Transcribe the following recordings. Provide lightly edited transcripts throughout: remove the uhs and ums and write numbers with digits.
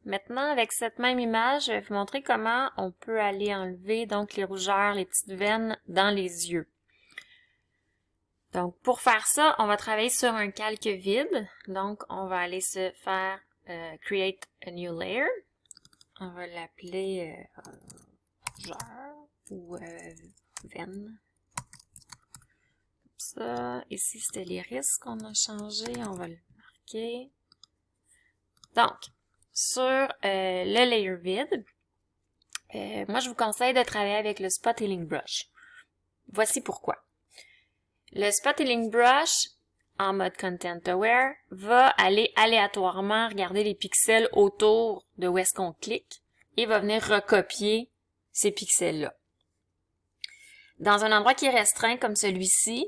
Maintenant, avec cette même image, je vais vous montrer comment on peut aller enlever donc les rougeurs, les petites veines dans les yeux. Donc, pour faire ça, on va travailler sur un calque vide. Donc, on va aller se faire Create a new layer. On va l'appeler rougeur ou veine. Comme ça. Ici, c'était l'iris qu'on a changé. On va le marquer. Donc, sur le layer vide, moi, je vous conseille de travailler avec le Spot Healing Brush. Voici pourquoi. Le Spot Healing Brush, en mode Content Aware, va aller aléatoirement regarder les pixels autour de où est-ce qu'on clique et va venir recopier ces pixels-là. Dans un endroit qui est restreint comme celui-ci,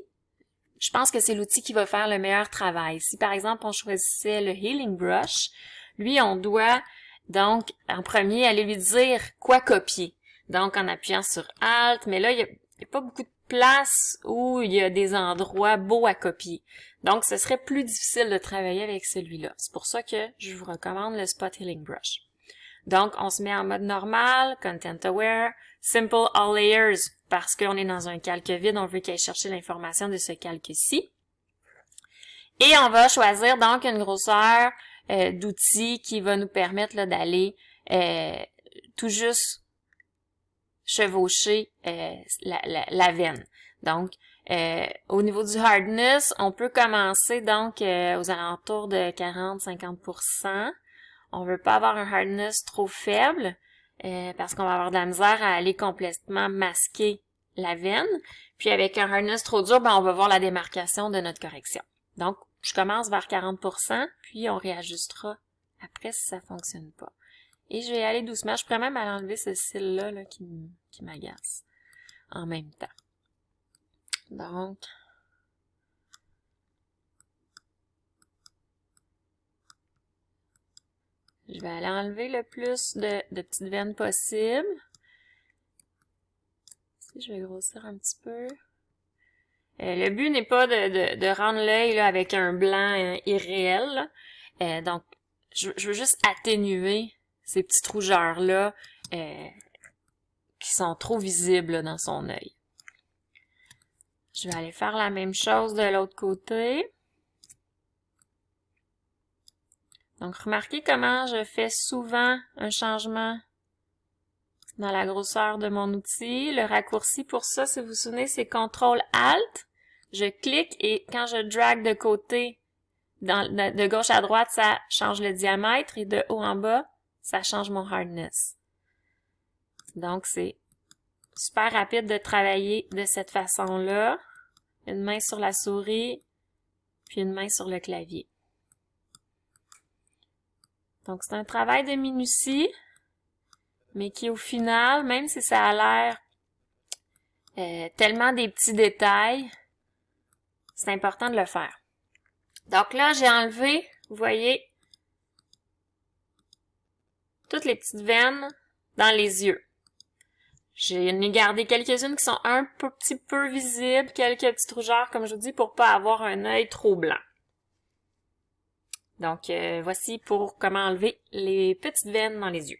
je pense que c'est l'outil qui va faire le meilleur travail. Si par exemple on choisissait le Healing Brush, lui on doit donc en premier aller lui dire quoi copier. Donc en appuyant sur Alt, mais là il n'y a pas beaucoup de place où il y a des endroits beaux à copier. Donc ce serait plus difficile de travailler avec celui-là. C'est pour ça que je vous recommande le Spot Healing Brush. Donc on se met en mode normal, Content Aware, Simple All Layers, parce qu'on est dans un calque vide, on veut qu'il aille chercher l'information de ce calque-ci. Et on va choisir donc une grosseur d'outil qui va nous permettre d'aller tout juste chevaucher la veine. Donc, au niveau du hardness, on peut commencer donc aux alentours de 40-50%. On veut pas avoir un hardness trop faible parce qu'on va avoir de la misère à aller complètement masquer la veine. Puis avec un hardness trop dur, ben, on va voir la démarcation de notre correction. Donc, je commence vers 40%, puis on réajustera après si ça fonctionne pas. Et je vais aller doucement. Je pourrais même aller enlever ce cil-là là, qui m'agace en même temps. Donc, je vais aller enlever le plus de petites veines possible. Ici, je vais grossir un petit peu. Le but n'est pas de rendre l'œil avec un blanc irréel. Donc, je veux juste atténuer ces petites rougeurs-là qui sont trop visibles là, dans son œil. Je vais aller faire la même chose de l'autre côté. Donc, remarquez comment je fais souvent un changement dans la grosseur de mon outil. Le raccourci pour ça, si vous vous souvenez, c'est CTRL-ALT. Je clique et quand je drag de côté, de gauche à droite, ça change le diamètre et de haut en bas, ça change mon hardness. Donc, c'est super rapide de travailler de cette façon-là. Une main sur la souris, puis une main sur le clavier. Donc, c'est un travail de minutie, mais qui, au final, même si ça a l'air tellement des petits détails, c'est important de le faire. Donc là, j'ai enlevé, vous voyez, toutes les petites veines dans les yeux. J'en ai gardé quelques-unes qui sont un petit peu visibles, quelques petites rougeurs, comme je vous dis, pour pas avoir un œil trop blanc. Donc, voici pour comment enlever les petites veines dans les yeux.